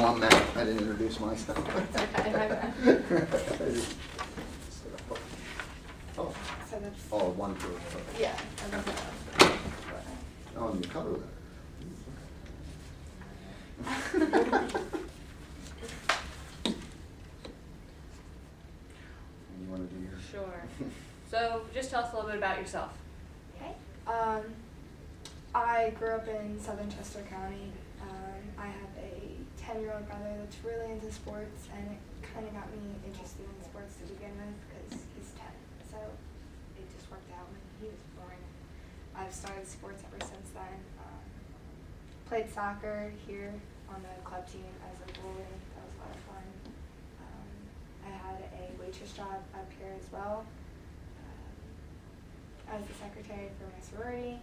Oh, I'm Matt. I didn't introduce myself. It's okay, my bad. Oh, So that's, oh, one for, yeah. I don't know. oh, and you cover that. You wanna do your? Sure. So just tell us a little bit about yourself. Okay. I grew up in southern Chester County. I have a 10-year-old brother that's really into sports, and it kind of got me interested in sports to begin with because he's 10. So it just worked out when he was born. I've started sports ever since then. Played soccer here on the club team as a goalie. That was a lot of fun. I had a waitress job up here as well. I was the secretary for my sorority,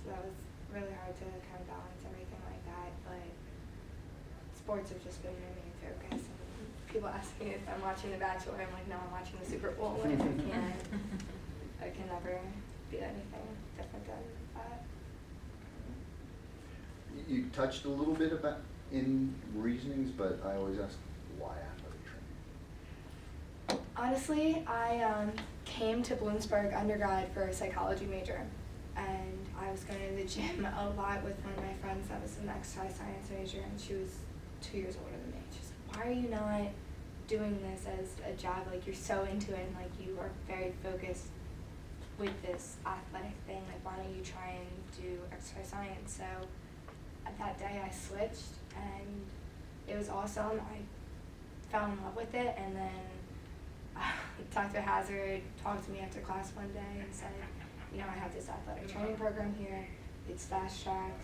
so that was really hard to kind of balance everything like that, but sports have just been my main focus. And people ask me if I'm watching The Bachelor, I'm like, no, I'm watching the Super Bowl. Like, I can never be anything different than that. You touched a little bit about in reasonings, but I always ask, why athletic training? Honestly, I came to Bloomsburg undergrad for a psychology major, and I was going to the gym a lot with one of my friends that was an exercise science major, and she was 2 years older than me. She's like, why are you not doing this as a job? Like, you're so into it, and like you are very focused with this athletic thing. Like, why don't you try and do exercise science? So that day I switched, and it was awesome. I fell in love with it, and then Dr. Hazard talked to me after class one day and said, you know, I have this athletic training program here. It's fast-tracked.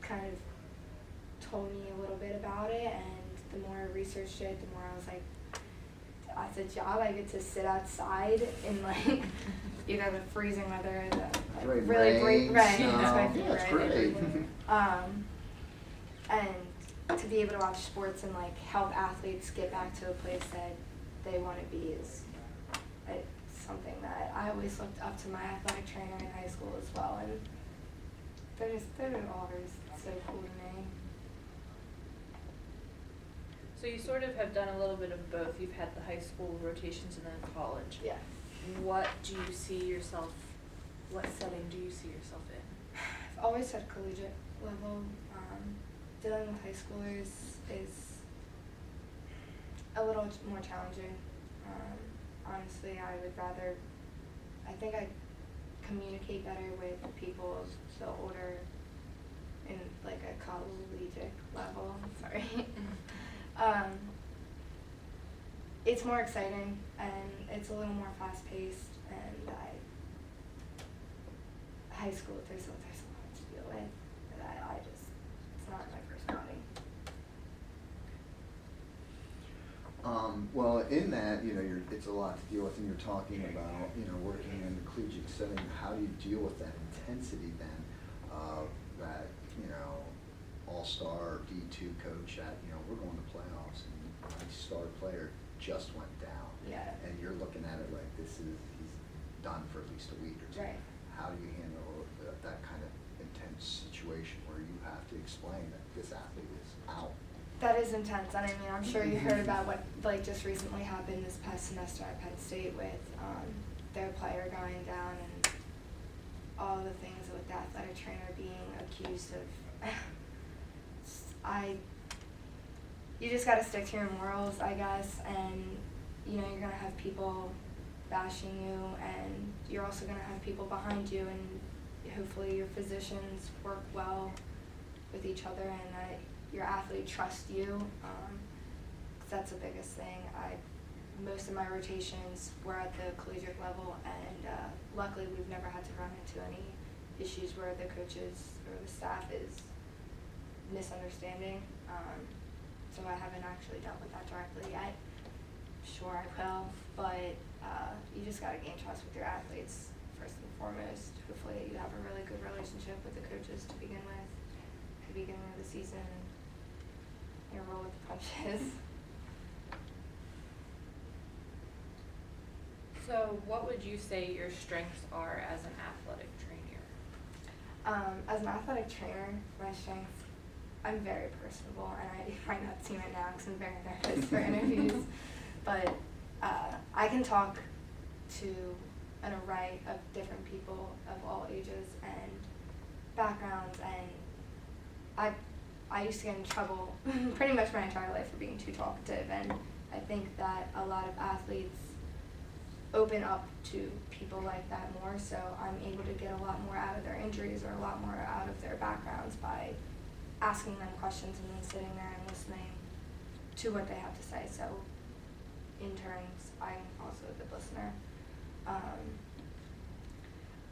Kind of told me a little bit about it, and the more I researched it, the more I was like, as a job, I get to sit outside in like either the freezing weather, or the like really bright rain. That's my favorite. That's great. And to be able to watch sports and like help athletes get back to a place that they want to be is something that I always looked up to my athletic trainer in high school as well, and they're always so cool to me. So you sort of have done a little bit of both. You've had the high school rotations and then college. Yeah. What do you see yourself, what setting do you see yourself in? I've always said collegiate level. Dealing with high schoolers is a little more challenging. Honestly, I would rather, I think I communicate better with people of the older, in like a collegiate level, sorry. It's more exciting, and it's a little more fast-paced, and high school, there's a lot to deal with that I just, it's not my personality. Well, in that, you know, it's a lot to deal with, and you're talking about, you know, working in the collegiate setting. How do you deal with that intensity then? That, you know, all-star D2 coach at, you know, we're going to playoffs, and my star player just went down. Yeah. And you're looking at it like he's done for at least a week or two. Right. How do you handle that kind of intense situation where you have to explain that this athlete is out? That is intense, and I mean, I'm sure you heard about what like just recently happened this past semester at Penn State with their player going down and all the things with the athletic trainer being accused of. You just got to stick to your morals, I guess, and you know, you're gonna have people bashing you, and you're also gonna have people behind you, and hopefully your physicians work well with each other, and that your athlete trusts you. 'Cause that's the biggest thing. Most of my rotations were at the collegiate level, and luckily we've never had to run into any issues where the coaches or the staff is misunderstanding. So I haven't actually dealt with that directly yet. Sure I will, but you just gotta gain trust with your athletes first and foremost. Hopefully you have a really good relationship with the coaches to begin with, at the beginning of the season. You roll with the punches. So what would you say your strengths are as an athletic trainer? As an athletic trainer, my strengths I'm very personable, and I might not seem it now because I'm very nervous for interviews, but I can talk to an array of different people of all ages and backgrounds, and I used to get in trouble pretty much my entire life for being too talkative, and I think that a lot of athletes open up to people like that more, so I'm able to get a lot more out of their injuries or a lot more out of their backgrounds by asking them questions and then sitting there and listening to what they have to say. So in turns, I'm also a good listener.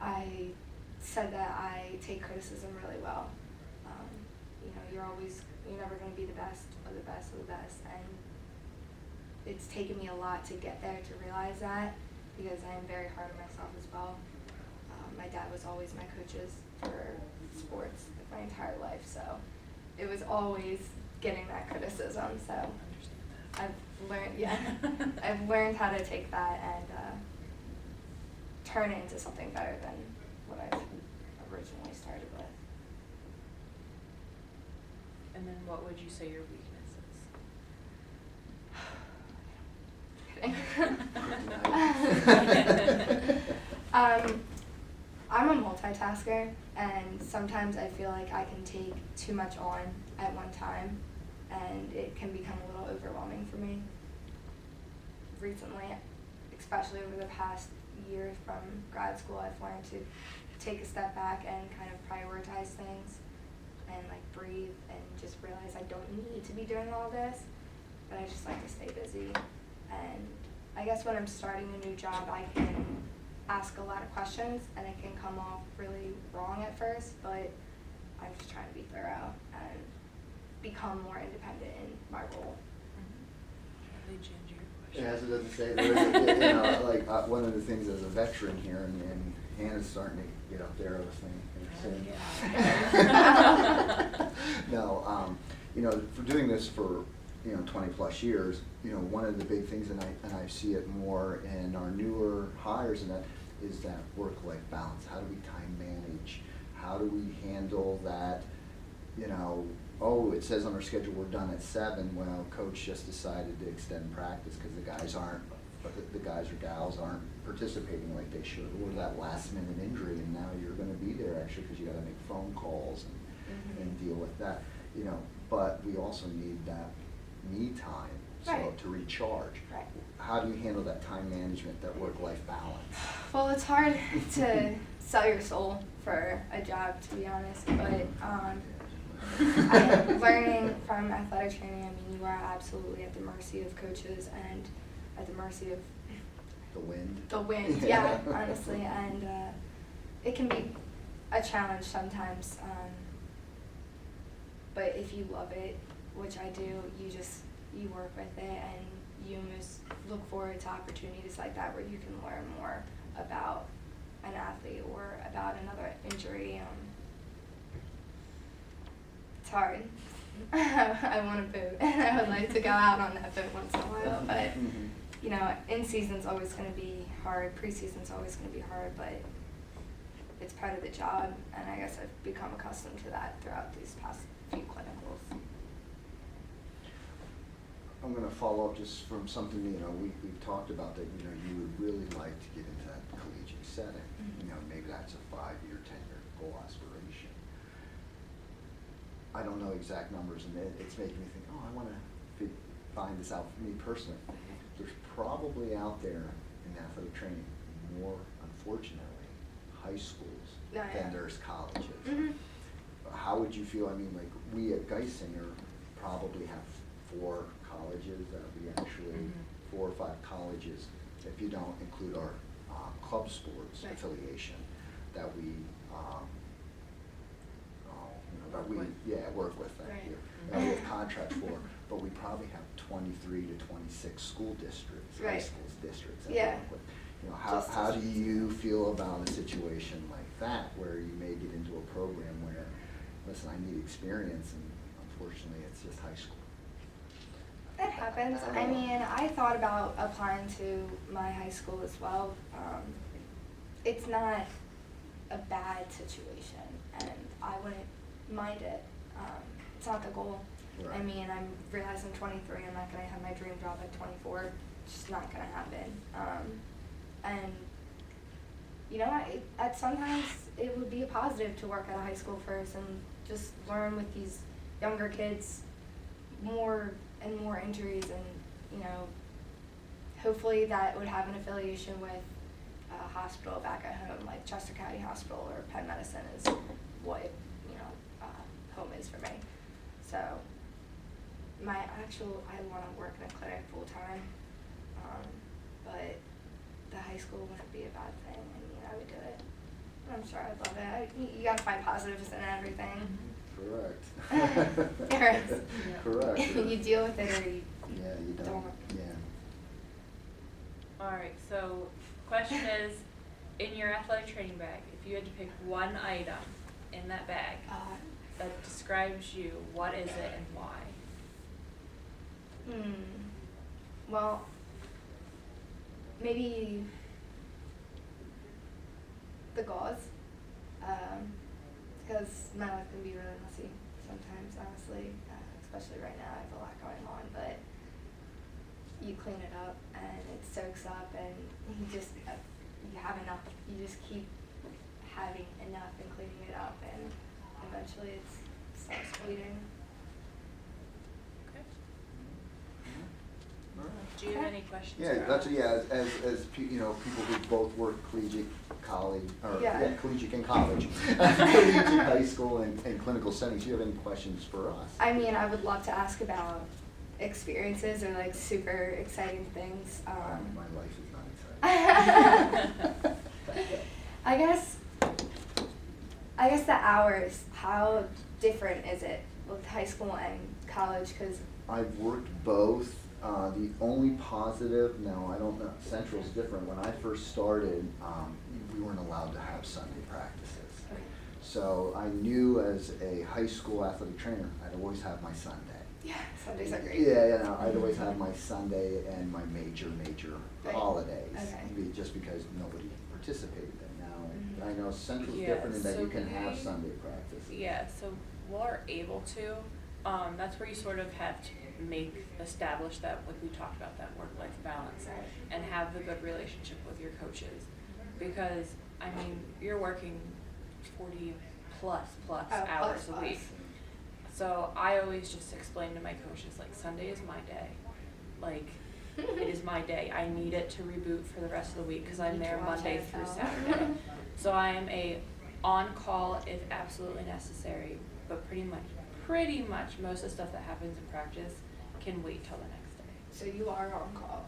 I said that I take criticism really well. You're never going to be the best of the best of the best, and it's taken me a lot to get there to realize that, because I am very hard on myself as well. My dad was always my coaches for sports my entire life, so it was always getting that criticism. So I've learned how to take that and turn it into something better than what I originally started with. And then what would you say your weaknesses? I'm a multitasker, and sometimes I feel like I can take too much on at one time, and it can become a little overwhelming for me. Recently, especially over the past year from grad school, I've learned to take a step back and kind of prioritize things and like breathe and just realize I don't need to be doing all this, but I just like to stay busy. And I guess when I'm starting a new job, I can ask a lot of questions and it can come off really wrong at first, but I'm just trying to be thorough and become more independent in my role. Yeah, as it doesn't say, there is one of the things as a veteran here, and Hannah's starting to get up there with me. No, for doing this for 20 plus years, one of the big things, and I see it more in our newer hires, and that is that work-life balance. How do we time manage? How do we handle that? It says on our schedule we're done at 7. Well, coach just decided to extend practice because the guys or gals aren't participating like they should, or that last-minute injury, and now you're going to be there actually because you got to make phone calls and deal with that. But we also need that me time, so right. to recharge. Right. How do you handle that time management, that work-life balance? Well, it's hard to sell your soul for a job, to be honest, but I'm learning from athletic training. I mean, you are absolutely at the mercy of coaches and at the mercy of the wind. The wind, yeah, honestly, and it can be a challenge sometimes. But if you love it, which I do, you work with it, and you just look forward to opportunities like that where you can learn more about an athlete or about another injury. It's hard. I want a boot, and I would like to go out on that boot once in a while, but in season's always going to be hard, preseason's always going to be hard, but it's part of the job, and I guess I've become accustomed to that throughout these past few clinicals. I'm going to follow up just from something, we've talked about that, you would really like to get into that collegiate setting. Mm-hmm. Maybe that's a 5-year, 10-year goal aspiration. I don't know exact numbers, and it's making me think, I want to find this out for me personally. There's probably out there in athletic training more, unfortunately, high schools than there's colleges. Mm-hmm. How would you feel? I mean, like, we at Geisinger probably have 4 colleges. That would be actually 4 or 5 colleges, if you don't include our club sports affiliation that we work with. Thank you. That we have contracts for, but we probably have 23 to 26 school districts, high schools districts that we work with. How do you feel about a situation like that, where you may get into a program where, listen, I need experience, and unfortunately it's just high school? That happens. I mean, I thought about applying to my high school as well. It's not a bad situation, and I wouldn't mind it. It's not the goal. I Right. mean, I'm realizing I'm 23. I'm not gonna have my dream job at 24. It's just not gonna happen. And you know, sometimes it would be a positive to work at a high school first and just learn with these younger kids more and more injuries, and you know, hopefully that would have an affiliation with a hospital back at home, like Chester County Hospital or Penn Medicine is what, you know, home is for me. So I want to work in a clinic full time, but the high school wouldn't be a bad thing. I mean, I would do it. I'm sure I'd love it. You gotta find positives in everything. Correct. Correct. Correct. You deal with it or you Yeah, you don't, don't. yeah. Alright, so question is, in your athletic training bag, if you had to pick one item in that bag that describes you, what is it and why? Well, maybe the gauze, because my life can be really messy sometimes, honestly, especially right now. I have a lot going on, but you clean it up and it soaks up, and you have enough. You just keep having enough and cleaning it up, and eventually it starts bleeding. Okay. All right. Do you have any questions Yeah, for that's, us? yeah, as you know, people who both work collegiate college, or, Yeah. collegiate and college, collegiate high school and clinical settings, do you have any questions for us? I mean, I would love to ask about experiences or like super exciting things. My life is not exciting. I guess the hours, how different is it with high school and college? Because I've worked both. The only positive, no, I don't know, Central's different. When I first started, we weren't allowed to have Sunday practices. So I knew as a high school athletic trainer, I'd always have my Sunday. yeah, Sundays are great. Yeah, no, I'd always have my Sunday and my major Right. holidays. Okay. Just because nobody participated then. Now, Mhm. I know Central's Yeah, different in that so you can have we- Sunday practices. Yeah, so we're able to, that's where you sort of have to establish that, like we talked about, that work-life balance, Right. and have the good relationship with your coaches. Because, I mean, you're working 40 plus hours a week. So I always just explain to my coaches, like, Sunday is my day. Like, it is my day. I need it to reboot for the rest of the week because I'm Need to there watch Monday NFL. through Saturday. So I am on call if absolutely necessary, but pretty much most of the stuff that happens in practice can wait till the next day. So you are on call.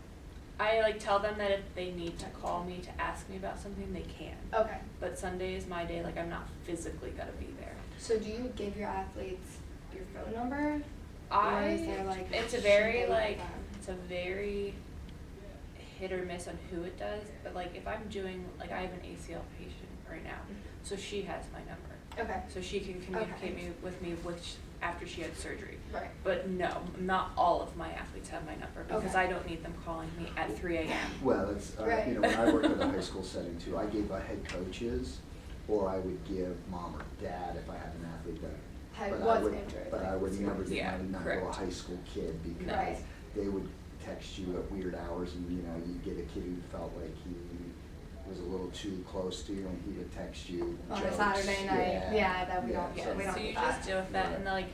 I tell them that if they need to call me to ask me about something, they can. Okay. But Sunday is my day, like I'm not physically gonna be there. So do you give your athletes your phone number? Or is there, like, It's a should very they let them? it's a very hit or miss on who it does, but like if I'm doing, like I have an ACL patient right now, so she has my number. Okay. So she can communicate Okay. with me after she had surgery. Right. But no, not all of my athletes have my number because Okay. I don't need them calling me at 3 a.m. Well, it's, Right. you know, when I worked in a high school setting too, I gave head coaches, or I would give mom or dad if I had an athlete that. Had- but was I would- injured, But like, I would never give Yeah, my number to a correct. high school kid because Right. they would text you at weird hours, and, you know, you'd get a kid who felt like he was a little too close to you, and he would text you On a jokes. Saturday night. Yeah, that we Yeah, don't- Yeah, we don't so do you that. just deal with that, and Right. like,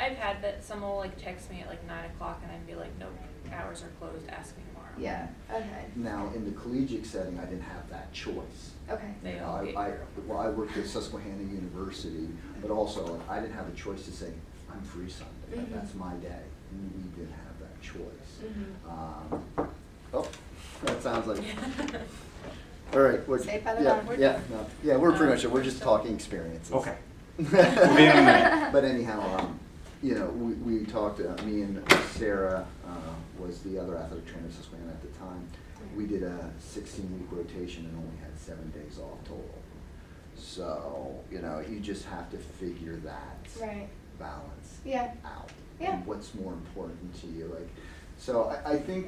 I've had that someone will like text me at like 9 o'clock and I'd be like, nope, hours are closed, ask me tomorrow. Yeah. Okay. Now, in the collegiate setting, I didn't have that choice. Okay. They You know, all get I worked at Susquehanna University, but also I didn't have a choice to say, I'm free Sunday, Mhm. that's my day. And we didn't have that choice. Mhm. Oh, that sounds like, all right. Safe by the Yeah, line. yeah, no, yeah, we're pretty much, we're We're just still- talking experiences. Okay. We'll be in a minute. But anyhow, you know, we talked, me and Sarah, was the other athletic trainer at Susquehanna at the time. We did a 16-week rotation and only had 7 days off total. So, you know, you just have to figure that Right. balance Yeah. out. Yeah. And what's more important to you, like, so I think,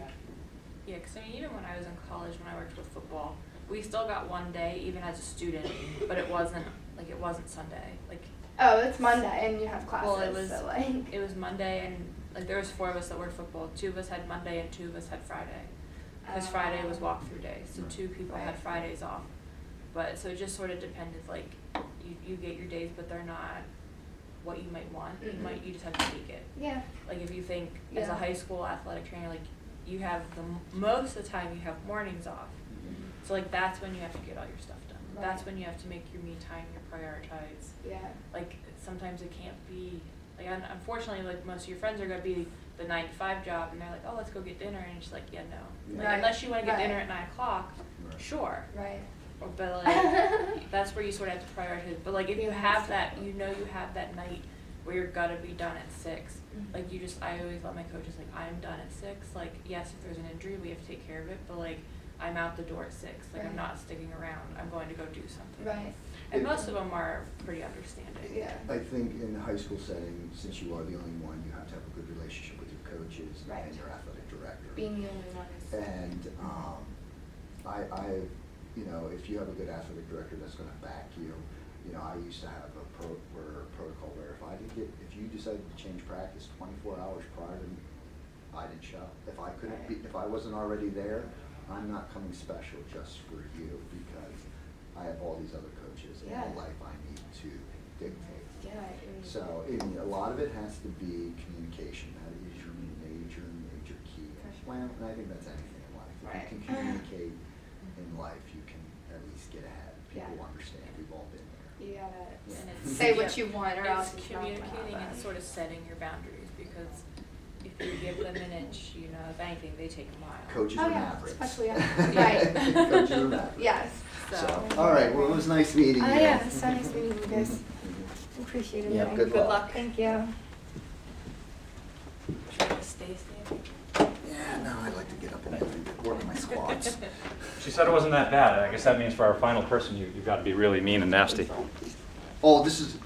Yeah, because I mean, even when I was in college, when I worked with football, we still got one day, even as a student, but it wasn't Sunday. Like, Oh, it's Monday and you have classes, Well, it was so like. it was Monday, and like there was 4 of us that worked football. 2 of us had Monday and 2 of us had Friday, because Friday was walkthrough day, so 2 people had Right. Fridays off. But so it just sort of depended. Like you get your days, but they're not what you might want. You just have to take it. Yeah. Like if you think as a Yeah. high school athletic trainer, like you have most of the time you have mornings off. So like that's when you have to get all your stuff done. Right. That's when you have to make your me time, your prioritize. Yeah. Like sometimes it can't be like unfortunately like most of your friends are gonna be the 9 to 5 job and they're like, oh, let's go get dinner, and it's just like, yeah, no. Like Right. unless you want to get Right. dinner at 9 o'clock, Right. sure. Right. But like that's where you sort of have to prioritize. But like if you Yeah, have that's that, you know, you have that night where you're gonna be done at 6. Mhm. Like I always let my coaches like I'm done at 6. Like yes, if there's an injury, we have to take care of it. But like I'm out the door at 6. Like I'm Right. not sticking around. I'm going to go do something. Right. And most of them are pretty understanding. Yeah. I think in the high school setting, since you are the only one, you have to have a good relationship with your coaches Right. and your athletic director. Being the only one is. And I, you know, if you have a good athletic director that's going to back you, you know, I used to have a protocol where if you decided to change practice 24 hours prior to me, I didn't show. If I couldn't be, if I wasn't already there, I'm not coming special just for you because I have all these other coaches in Yeah. my life I need to dictate. Yeah. So a lot of it has to be communication. That is your major key. For sure. Well, and I think that's anything in life. If Right. you can communicate in life, you can at least get ahead. People Yeah. understand. We've all been there. You gotta And it's, say what yeah, you want or else it's it's not gonna communicating and happen. sort of setting your boundaries, because if you give them an inch, you know, if anything, they take a mile. Coaches Oh, are yeah, mavericks. especially right. Coaches are mavericks. Yes. So, all right. Well, it was nice meeting you. Oh yeah, so nice meeting you guys. Mhm. Appreciate it. Yeah, Ryan. good luck. Thank you. Try to stay standing. Yeah, no, I like to get up and work on my squats. She said it wasn't that bad. I guess that means for our final person, you've got to be really mean and nasty. Oh, this is